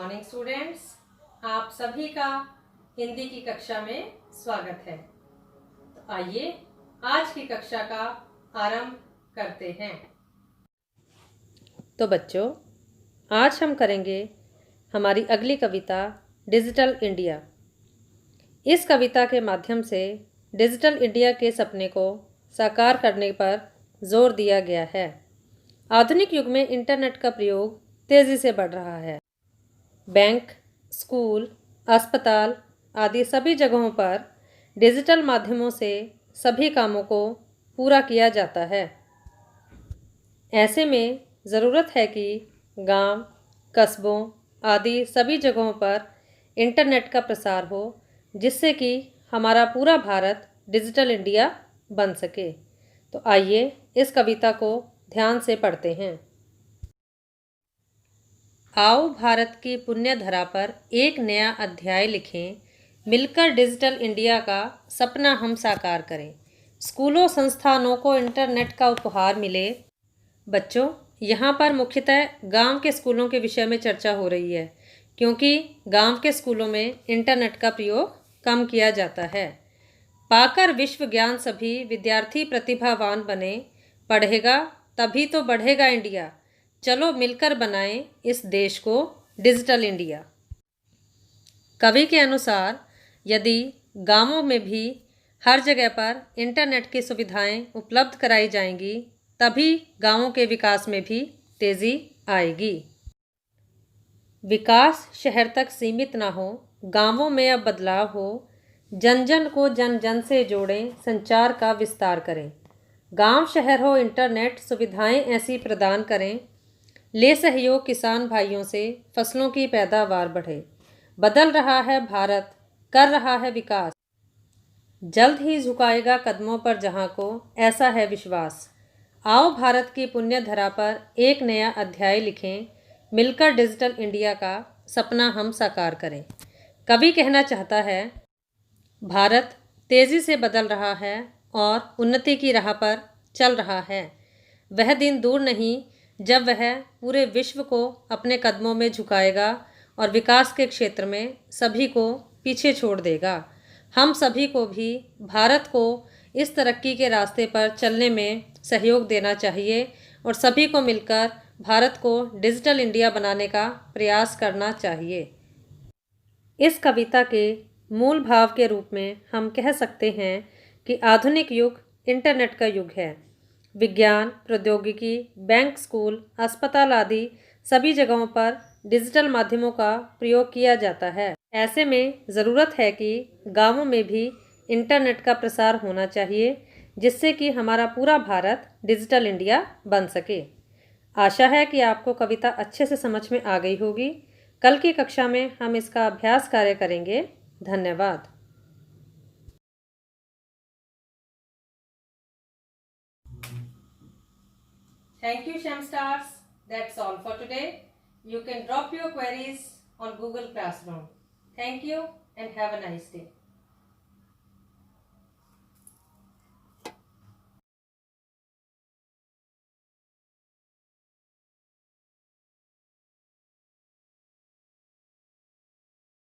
Morning students, आप सभी का हिंदी की कक्षा में स्वागत है। तो आइए आज की कक्षा का आरंभ करते हैं। तो बच्चों, आज हम करेंगे हमारी अगली कविता डिजिटल इंडिया। इस कविता के माध्यम से डिजिटल इंडिया के सपने को साकार करने पर जोर दिया गया है। आधुनिक युग में इंटरनेट का प्रयोग तेजी से बढ़ रहा है। बैंक, स्कूल, अस्पताल आदि सभी जगहों पर डिजिटल माध्यमों से सभी कामों को पूरा किया जाता है। ऐसे में ज़रूरत है कि गांव, कस्बों आदि सभी जगहों पर इंटरनेट का प्रसार हो, जिससे कि हमारा पूरा भारत डिजिटल इंडिया बन सके। तो आइए इस कविता को ध्यान से पढ़ते हैं। आओ भारत की पुण्य धरा पर एक नया अध्याय लिखें, मिलकर डिजिटल इंडिया का सपना हम साकार करें। स्कूलों संस्थानों को इंटरनेट का उपहार मिले। बच्चों, यहाँ पर मुख्यतः गांव के स्कूलों के विषय में चर्चा हो रही है, क्योंकि गांव के स्कूलों में इंटरनेट का प्रयोग कम किया जाता है। पाकर विश्व ज्ञान सभी विद्यार्थी प्रतिभावान बने, पढ़ेगा तभी तो बढ़ेगा इंडिया। चलो मिलकर बनाएं इस देश को डिजिटल इंडिया। कवि के अनुसार यदि गांवों में भी हर जगह पर इंटरनेट की सुविधाएं उपलब्ध कराई जाएंगी, तभी गांवों के विकास में भी तेजी आएगी। विकास शहर तक सीमित ना हो, गांवों में अब बदलाव हो। जन जन को जन जन से जोड़ें, संचार का विस्तार करें। गांव शहर हो, इंटरनेट सुविधाएं ऐसी प्रदान करें। ले सहयोग किसान भाइयों से, फसलों की पैदावार बढ़े। बदल रहा है भारत, कर रहा है विकास। जल्द ही झुकाएगा कदमों पर जहां को, ऐसा है विश्वास। आओ भारत की पुण्य धरा पर एक नया अध्याय लिखें, मिलकर डिजिटल इंडिया का सपना हम साकार करें। कवि कहना चाहता है, भारत तेजी से बदल रहा है और उन्नति की राह पर चल रहा है। वह दिन दूर नहीं जब वह पूरे विश्व को अपने कदमों में झुकाएगा और विकास के क्षेत्र में सभी को पीछे छोड़ देगा। हम सभी को भी भारत को इस तरक्की के रास्ते पर चलने में सहयोग देना चाहिए और सभी को मिलकर भारत को डिजिटल इंडिया बनाने का प्रयास करना चाहिए। इस कविता के मूल भाव के रूप में हम कह सकते हैं कि आधुनिक युग इंटरनेट का युग है। विज्ञान, प्रौद्योगिकी, बैंक, स्कूल, अस्पताल आदि सभी जगहों पर डिजिटल माध्यमों का प्रयोग किया जाता है। ऐसे में ज़रूरत है कि गांवों में भी इंटरनेट का प्रसार होना चाहिए, जिससे कि हमारा पूरा भारत डिजिटल इंडिया बन सके। आशा है कि आपको कविता अच्छे से समझ में आ गई होगी। कल की कक्षा में हम इसका अभ्यास कार्य करेंगे। धन्यवाद। Thank you, Shamstars. That's all for today. You can drop your queries on Google Classroom. Thank you and have a nice day.